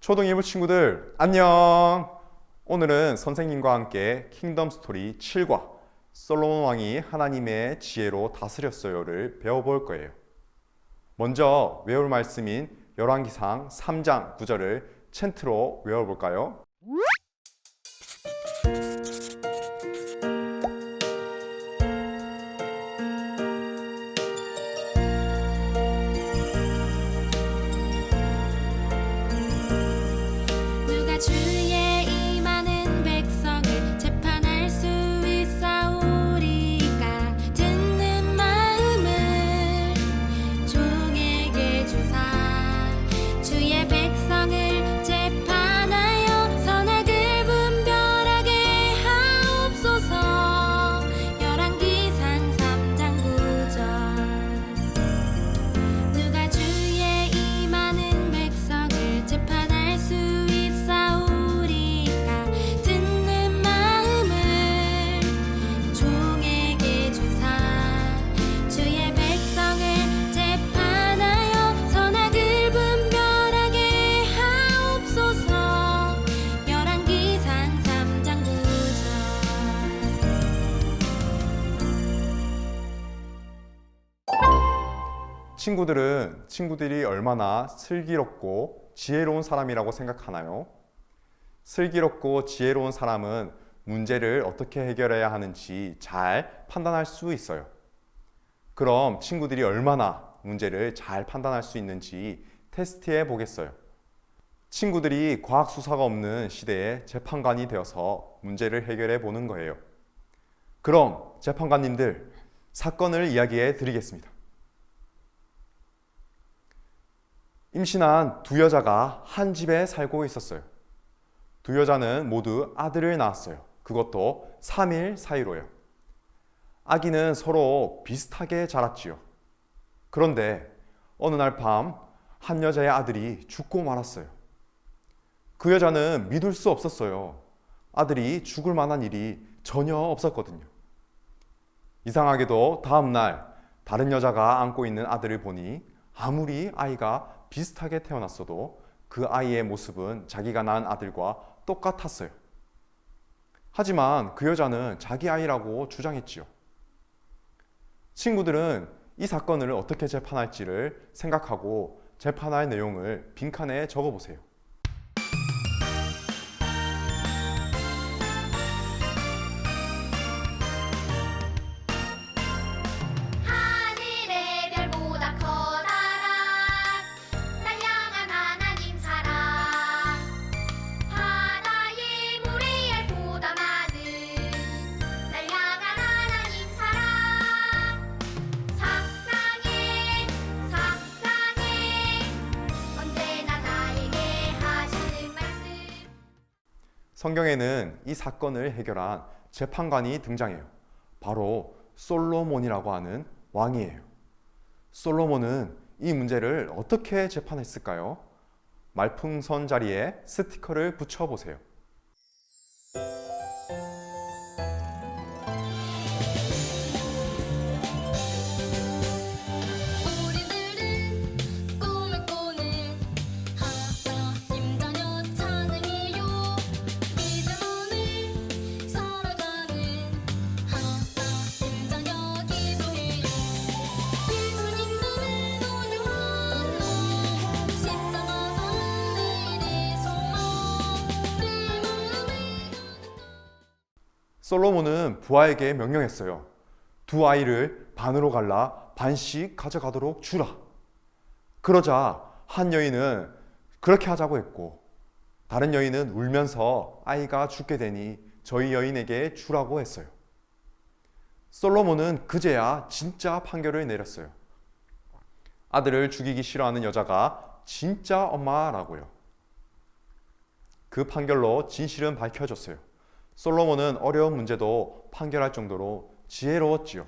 초등 1부 친구들 안녕! 오늘은 선생님과 함께 킹덤 스토리 7과 솔로몬 왕이 하나님의 지혜로 다스렸어요를 배워볼 거예요. 먼저 외울 말씀인 열왕기상 3장 9절을 찬트로 외워볼까요? 누가 주의 임하는 백성을 재판할 수 있사오리까. 듣는 마음을 종에게 주사 주의 백성을 재판하여 선악을 분별하게 하옵소서. 열왕기상 3장 9절. 누가 주의 임하는 백성을 재판할 수 있사오리까. 듣는 마음을 종에게 주사 주의 백성을 재판하여 선악을 분별하게 하옵소서. 열왕기상 3장 9절. 친구들이 얼마나 슬기롭고 지혜로운 사람이라고 생각하나요? 슬기롭고 지혜로운 사람은 문제를 어떻게 해결해야 하는지 잘 판단할 수 있어요. 그럼 친구들이 얼마나 문제를 잘 판단할 수 있는지 테스트해 보겠어요. 친구들이 과학 수사가 없는 시대에 재판관이 되어서 문제를 해결해 보는 거예요. 그럼 재판관님들, 사건을 이야기해 드리겠습니다. 임신한 두 여자가 한 집에 살고 있었어요. 두 여자는 모두 아들을 낳았어요. 그것도 3일 사이로요. 아기는 서로 비슷하게 자랐지요. 그런데 어느 날 밤 한 여자의 아들이 죽고 말았어요. 그 여자는 믿을 수 없었어요. 아들이 죽을 만한 일이 전혀 없었거든요. 이상하게도 다음 날 다른 여자가 안고 있는 아들을 보니 아무리 아이가 비슷하게 태어났어도 그 아이의 모습은 자기가 낳은 아들과 똑같았어요. 하지만 그 여자는 자기 아이라고 주장했지요. 친구들은 이 사건을 어떻게 재판할지를 생각하고 재판할 내용을 빈칸에 적어보세요. 하늘의 별보다 커다란 날 향한 하나님 사랑. 바다의 모래알보다 많은 날 향한 하나님 사랑. 상상해 언제나 나에게 하시는 말씀. 성경에는 이 사건을 해결한 재판관이 등장해요. 바로 솔로몬이라고 하는 왕이에요. 솔로몬은 이 문제를 어떻게 재판했을까요? 말풍선 자리에 스티커를 붙여보세요. 우리들은 꿈을 꾸는 하나님 자녀 찬양이요. 믿음으로 살아가는 하나님 자녀 기도해요. 예수님은 온유하고 십자가 선내의 소망 내 마음에. 솔로몬은 부하에게 명령했어요. 두 아이를 반으로 갈라 반씩 가져가도록 주라. 그러자 한 여인은 그렇게 하자고 했고, 다른 여인은 울면서 아이가 죽게 되니 저희 여인에게 주라고 했어요. 솔로몬은 그제야 진짜 판결을 내렸어요. 아들을 죽이기 싫어하는 여자가 진짜 엄마라고요. 그 판결로 진실은 밝혀졌어요. 솔로몬은 어려운 문제도 판결할 정도로 지혜로웠지요.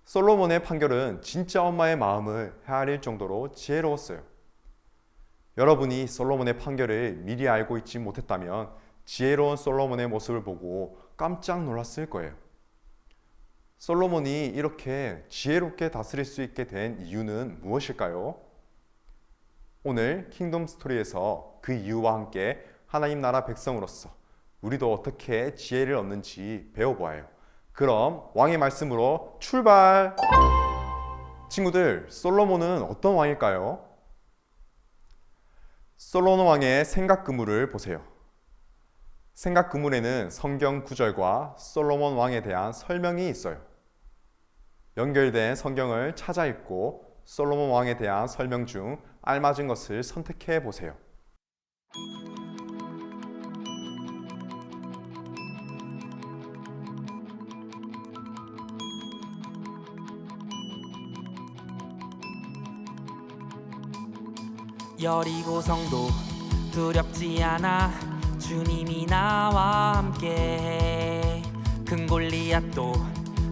솔로몬의 판결은 진짜 엄마의 마음을 헤아릴 정도로 지혜로웠어요. 여러분이 솔로몬의 판결을 미리 알고 있지 못했다면 지혜로운 솔로몬의 모습을 보고 깜짝 놀랐을 거예요. 솔로몬이 이렇게 지혜롭게 다스릴 수 있게 된 이유는 무엇일까요? 오늘 킹덤 스토리에서 그 이유와 함께 하나님 나라 백성으로서 우리도 어떻게 지혜를 얻는지 배워보아요. 그럼 왕의 말씀으로 출발! 친구들, 솔로몬은 어떤 왕일까요? 솔로몬 왕의 생각 그물을 보세요. 생각 그물에는 성경 구절과 솔로몬 왕에 대한 설명이 있어요. 연결된 성경을 찾아 읽고 솔로몬 왕에 대한 설명 중 알맞은 것을 선택해 보세요. 여리고 성도 두렵지 않아 주님이 나와 함께 큰 골리앗도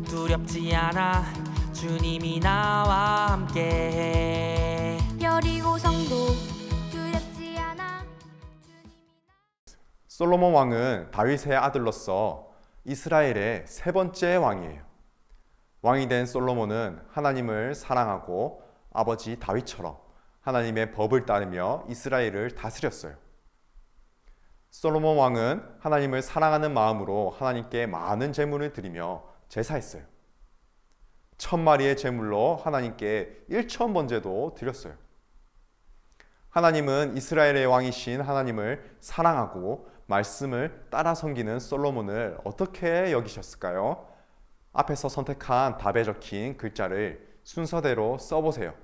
두렵지 않아 주님이 나와 함께 여리고 성도 두렵지 않아 솔로몬 왕은 다윗의 아들로서 이스라엘의 세 번째 왕이에요. 왕이 된 솔로몬은 하나님을 사랑하고 아버지 다윗처럼 하나님의 법을 따르며 이스라엘을 다스렸어요. 솔로몬 왕은 하나님을 사랑하는 마음으로 하나님께 많은 제물을 드리며 제사했어요. 1000마리의 제물로 하나님께 1000번제도 드렸어요. 하나님은 이스라엘의 왕이신 하나님을 사랑하고 말씀을 따라 섬기는 솔로몬을 어떻게 여기셨을까요? 앞에서 선택한 답에 적힌 글자를 순서대로 써보세요.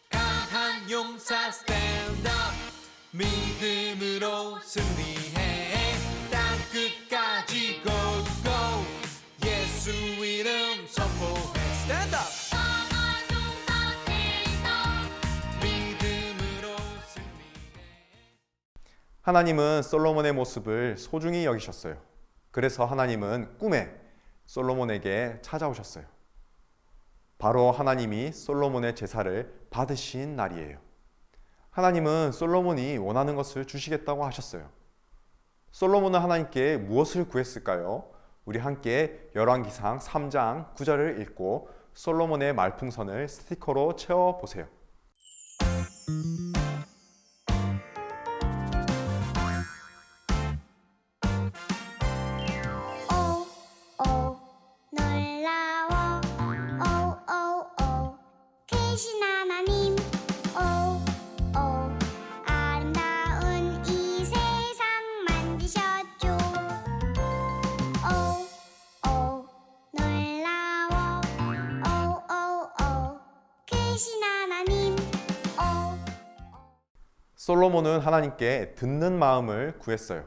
강한 용사 stand up 믿음으로 승리해 땅 끝까지 go go 예수 이름 선포해 stand up 강한 용사 stand 믿음으로 승리해 하나님은 솔로몬의 모습을 소중히 여기셨어요. 그래서 하나님은 꿈에 솔로몬에게 찾아오셨어요. 바로 하나님이 솔로몬의 제사를 받으신 날이에요. 하나님은 솔로몬이 원하는 것을 주시겠다고 하셨어요. 솔로몬은 하나님께 무엇을 구했을까요? 우리 함께 열왕기상 3장 9절을 읽고 솔로몬의 말풍선을 스티커로 채워보세요. 오 놀라워 오 계신 하나님 오 아름다운 이 세상 만드셨죠 오 놀라워 오 계신 하나님 오 솔로몬은 하나님께 듣는 마음을 구했어요.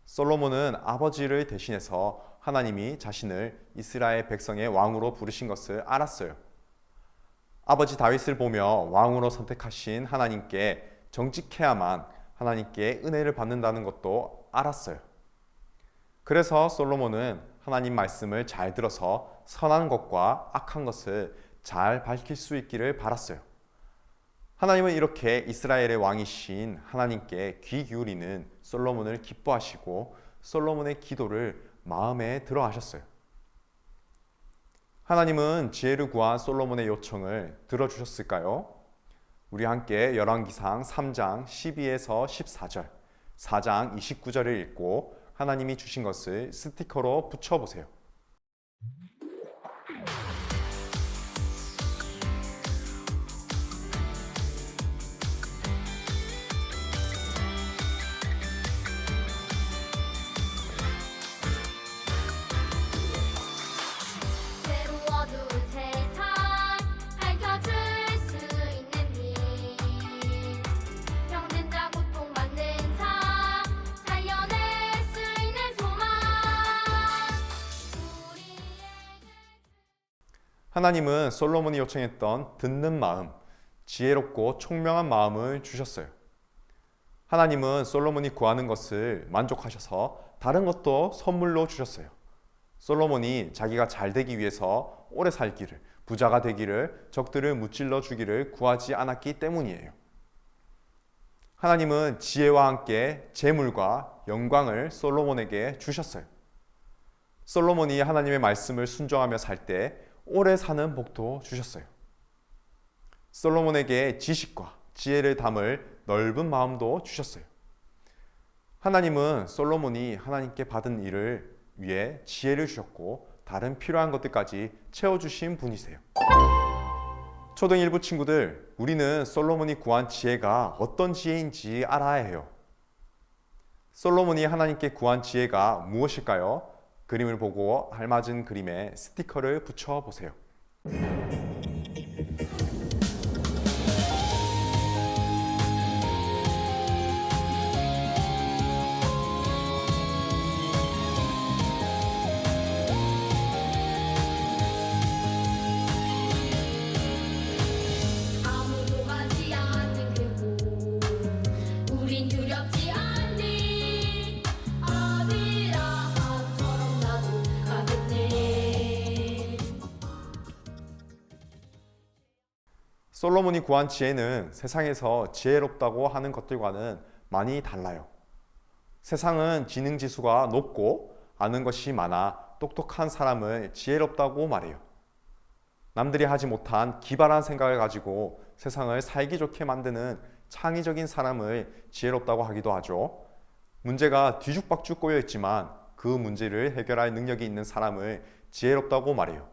솔로몬은 아버지를 대신해서 하나님이 자신을 이스라엘 백성의 왕으로 부르신 것을 알았어요. 아버지 다윗을 보며 왕으로 선택하신 하나님께 정직해야만 하나님께 은혜를 받는다는 것도 알았어요. 그래서 솔로몬은 하나님 말씀을 잘 들어서 선한 것과 악한 것을 잘 밝힐 수 있기를 바랐어요. 하나님은 이렇게 이스라엘의 왕이신 하나님께 귀 기울이는 솔로몬을 기뻐하시고 솔로몬의 기도를 마음에 들어 하셨어요. 하나님은 지혜를 구한 솔로몬의 요청을 들어주셨을까요? 우리 함께 열왕기상 3장 12에서 14절, 4장 29절을 읽고 하나님이 주신 것을 스티커로 붙여보세요. 새로 어두운 세상 밝혀줄 수 있는 힘 병든 자 고통받는 자 살려낼 수 있는 소망 우리에게 하나님은 솔로몬이 요청했던 듣는 마음, 지혜롭고 총명한 마음을 주셨어요. 하나님은 솔로몬이 구하는 것을 만족하셔서 다른 것도 선물로 주셨어요. 솔로몬이 자기가 잘 되기 위해서 오래 살기를, 부자가 되기를, 적들을 무찔러 주기를 구하지 않았기 때문이에요. 하나님은 지혜와 함께 재물과 영광을 솔로몬에게 주셨어요. 솔로몬이 하나님의 말씀을 순종하며 살 때 오래 사는 복도 주셨어요. 솔로몬에게 지식과 지혜를 담을 넓은 마음도 주셨어요. 하나님은 솔로몬이 하나님께 받은 일을 위해 지혜를 주셨고 다른 필요한 것들까지 채워주신 분이세요. 초등 1부 친구들, 우리는 솔로몬이 구한 지혜가 어떤 지혜인지 알아야 해요. 솔로몬이 하나님께 구한 지혜가 무엇일까요? 그림을 보고 알맞은 그림에 스티커를 붙여 보세요. 아무도 가지 않는 그곳 우린 두렵지 않니 아비라함처럼 나도 가겠네. 솔로몬이 구한 지혜는 세상에서 지혜롭다고 하는 것들과는 많이 달라요. 세상은 지능 지수가 높고 아는 것이 많아 똑똑한 사람을 지혜롭다고 말해요. 남들이 하지 못한 기발한 생각을 가지고 세상을 살기 좋게 만드는 창의적인 사람을 지혜롭다고 하기도 하죠. 문제가 뒤죽박죽 꼬여 있지만 그 문제를 해결할 능력이 있는 사람을 지혜롭다고 말해요.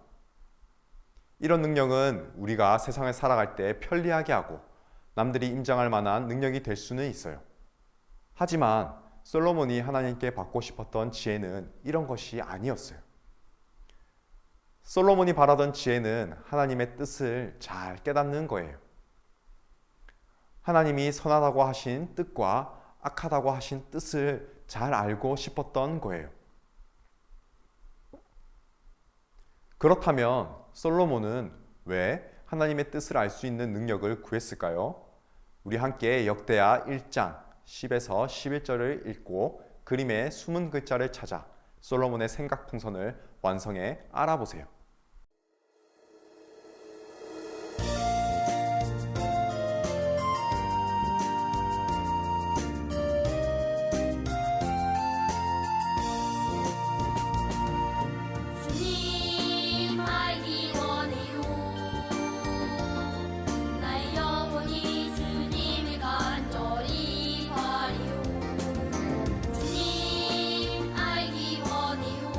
이런 능력은 우리가 세상을 살아갈 때 편리하게 하고 남들이 인정할 만한 능력이 될 수는 있어요. 하지만 솔로몬이 하나님께 받고 싶었던 지혜는 이런 것이 아니었어요. 솔로몬이 바라던 지혜는 하나님의 뜻을 잘 깨닫는 거예요. 하나님이 선하다고 하신 뜻과 악하다고 하신 뜻을 잘 알고 싶었던 거예요. 그렇다면 솔로몬은 왜 하나님의 뜻을 알 수 있는 능력을 구했을까요? 우리 함께 역대하 1장 10에서 11절을 읽고 그림의 숨은 글자를 찾아 솔로몬의 생각 풍선을 완성해 알아보세요. 주님 알기 원해요. 나의 영혼이 주님을 간절히 바래요. 주님 알기 원해요.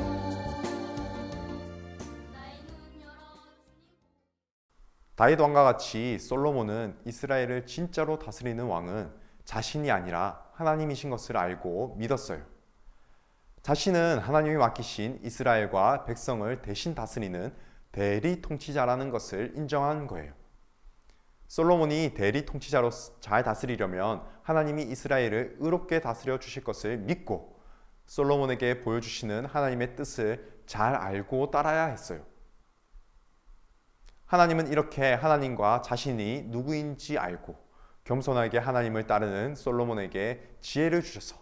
나의 눈 열어 주님. 다윗 왕과 같이 솔로몬은 이스라엘을 진짜로 다스리는 왕은 자신이 아니라 하나님이신 것을 알고 믿었어요. 자신은 하나님이 맡기신 이스라엘과 백성을 대신 다스리는 대리 통치자라는 것을 인정한 거예요. 솔로몬이 대리 통치자로 잘 다스리려면 하나님이 이스라엘을 의롭게 다스려 주실 것을 믿고 솔로몬에게 보여주시는 하나님의 뜻을 잘 알고 따라야 했어요. 하나님은 이렇게 하나님과 자신이 누구인지 알고 겸손하게 하나님을 따르는 솔로몬에게 지혜를 주셔서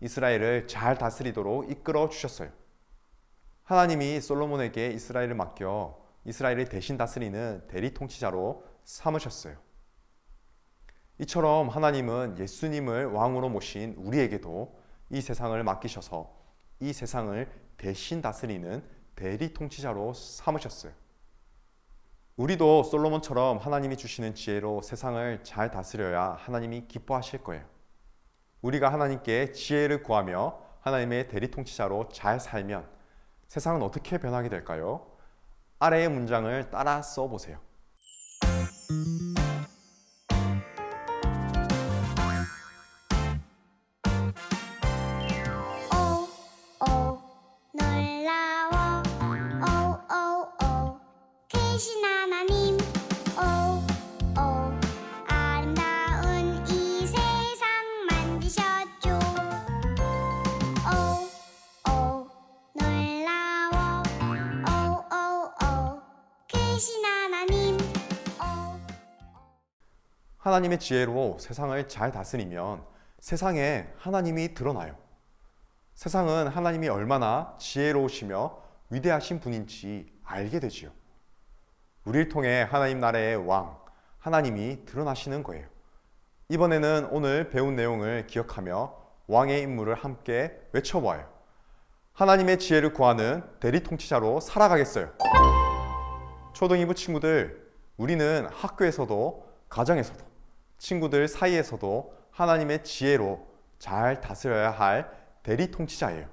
이스라엘을 잘 다스리도록 이끌어 주셨어요. 하나님이 솔로몬에게 이스라엘을 맡겨 이스라엘을 대신 다스리는 대리 통치자로 삼으셨어요. 이처럼 하나님은 예수님을 왕으로 모신 우리에게도 이 세상을 맡기셔서 이 세상을 대신 다스리는 대리 통치자로 삼으셨어요. 우리도 솔로몬처럼 하나님이 주시는 지혜로 세상을 잘 다스려야 하나님이 기뻐하실 거예요. 우리가 하나님께 지혜를 구하며 하나님의 대리 통치자로 잘 살면 세상은 어떻게 변하게 될까요? 아래의 문장을 따라 써보세요. 오 놀라워 오 계신 하나님 오 아름다운 이 세상 만드셨죠 오 놀라워 오 계신 하나님 하나님의 지혜로 세상을 잘 다스리면 세상에 하나님이 드러나요. 세상은 하나님이 얼마나 지혜로우시며 위대하신 분인지 알게 되지요. 우리를 통해 하나님 나라의 왕, 하나님이 드러나시는 거예요. 이번에는 오늘 배운 내용을 기억하며 왕의 임무를 함께 외쳐보아요. 하나님의 지혜를 구하는 대리 통치자로 살아가겠어요. 초등 2부 친구들, 우리는 학교에서도 가정에서도 친구들 사이에서도 하나님의 지혜로 잘 다스려야 할 대리 통치자예요.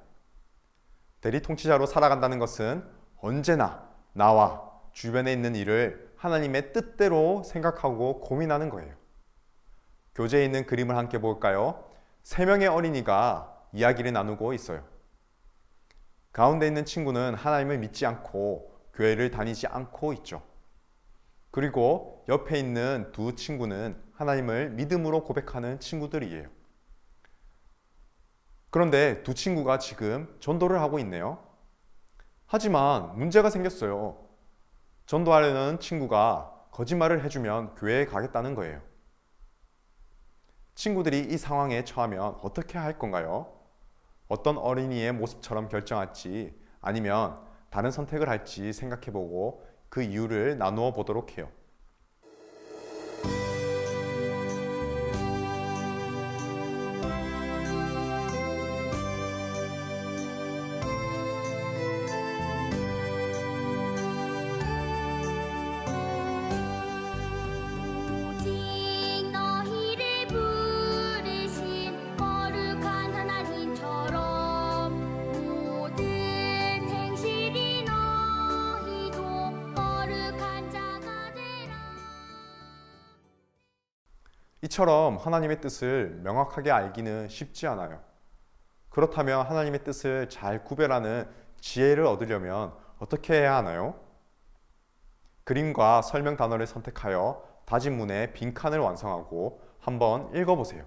대리 통치자로 살아간다는 것은 언제나 나와 주변에 있는 일을 하나님의 뜻대로 생각하고 고민하는 거예요. 교재에 있는 그림을 함께 볼까요? 3명의 어린이가 이야기를 나누고 있어요. 가운데 있는 친구는 하나님을 믿지 않고 교회를 다니지 않고 있죠. 그리고 옆에 있는 2 친구는 하나님을 믿음으로 고백하는 친구들이에요. 그런데 2 친구가 지금 전도를 하고 있네요. 하지만 문제가 생겼어요. 전도하려는 친구가 거짓말을 해주면 교회에 가겠다는 거예요. 친구들이 이 상황에 처하면 어떻게 할 건가요? 어떤 어린이의 모습처럼 결정할지 아니면 다른 선택을 할지 생각해보고 그 이유를 나누어 보도록 해요. 오직 너희를 부르신 거룩한 하나님처럼 모든 행실이 너희도 거룩한 자가 되라. 이처럼 하나님의 뜻을 명확하게 알기는 쉽지 않아요. 그렇다면 하나님의 뜻을 잘 구별하는 지혜를 얻으려면 어떻게 해야 하나요? 그림과 설명 단어를 선택하여 다짐문의 빈칸을 완성하고 한번 읽어보세요.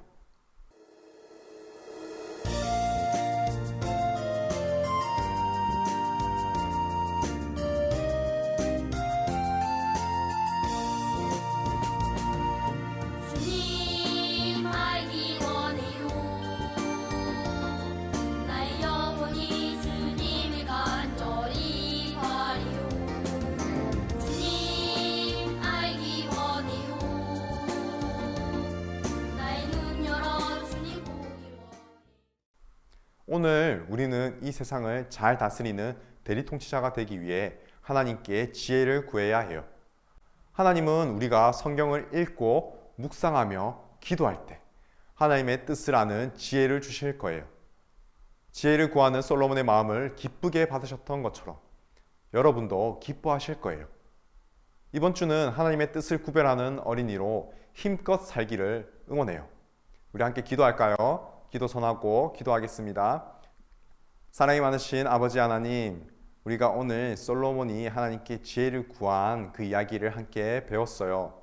주님 알기 원해요. 나의 영혼이 주님을 간절히 바래요. 주님 알기 원해요. 나의 눈 열어 주님 보기를 원해요. 오늘 우리는 이 세상을 잘 다스리는 대리통치자가 되기 위해 하나님께 지혜를 구해야 해요. 하나님은 우리가 성경을 읽고 묵상하며 기도할 때 하나님의 뜻을 아는 지혜를 주실 거예요. 지혜를 구하는 솔로몬의 마음을 기쁘게 받으셨던 것처럼 여러분도 기뻐하실 거예요. 이번 주는 하나님의 뜻을 구별하는 어린이로 힘껏 살기를 응원해요. 우리 함께 기도할까요? 기도 선하고 기도하겠습니다. 사랑이 많으신 아버지 하나님, 우리가 오늘 솔로몬이 하나님께 지혜를 구한 그 이야기를 함께 배웠어요.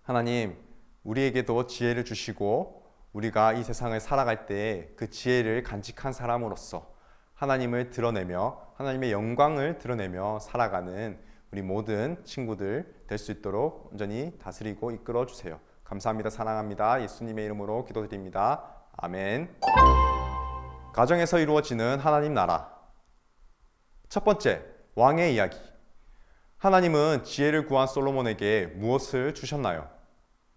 하나님, 우리에게도 지혜를 주시고 우리가 이 세상을 살아갈 때 그 지혜를 간직한 사람으로서 하나님을 드러내며 하나님의 영광을 드러내며 살아가는 우리 모든 친구들 될 수 있도록 온전히 다스리고 이끌어 주세요. 감사합니다. 사랑합니다. 예수님의 이름으로 기도드립니다. 아멘. 가정에서 이루어지는 하나님 나라. 첫 번째, 왕의 이야기. 하나님은 지혜를 구한 솔로몬에게 무엇을 주셨나요?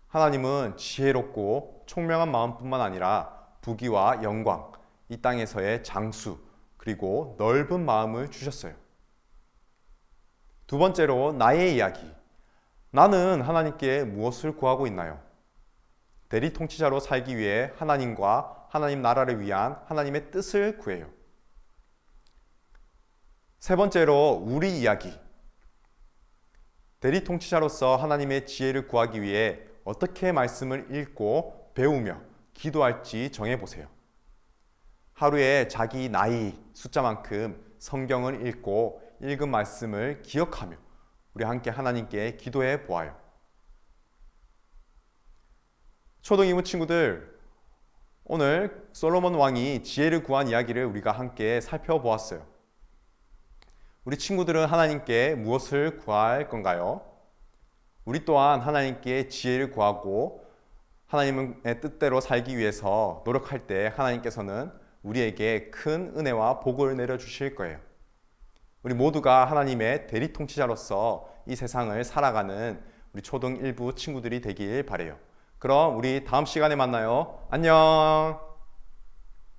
하나님은 지혜롭고 총명한 마음뿐만 아니라 부귀와 영광, 이 땅에서의 장수, 그리고 넓은 마음을 주셨어요. 두 번째로 나의 이야기. 나는 하나님께 무엇을 구하고 있나요? 대리 통치자로 살기 위해 하나님과 하나님 나라를 위한 하나님의 뜻을 구해요. 세 번째로 우리 이야기. 대리 통치자로서 하나님의 지혜를 구하기 위해 어떻게 말씀을 읽고 배우며 기도할지 정해보세요. 하루에 자기 나이 숫자만큼 성경을 읽고 읽은 말씀을 기억하며 우리 함께 하나님께 기도해 보아요. 초등 2부 친구들, 오늘 솔로몬 왕이 지혜를 구한 이야기를 우리가 함께 살펴보았어요. 우리 친구들은 하나님께 무엇을 구할 건가요? 우리 또한 하나님께 지혜를 구하고 하나님의 뜻대로 살기 위해서 노력할 때 하나님께서는 우리에게 큰 은혜와 복을 내려주실 거예요. 우리 모두가 하나님의 대리통치자로서 이 세상을 살아가는 우리 초등 1부 친구들이 되길 바래요. 그럼 우리 다음 시간에 만나요. 안녕.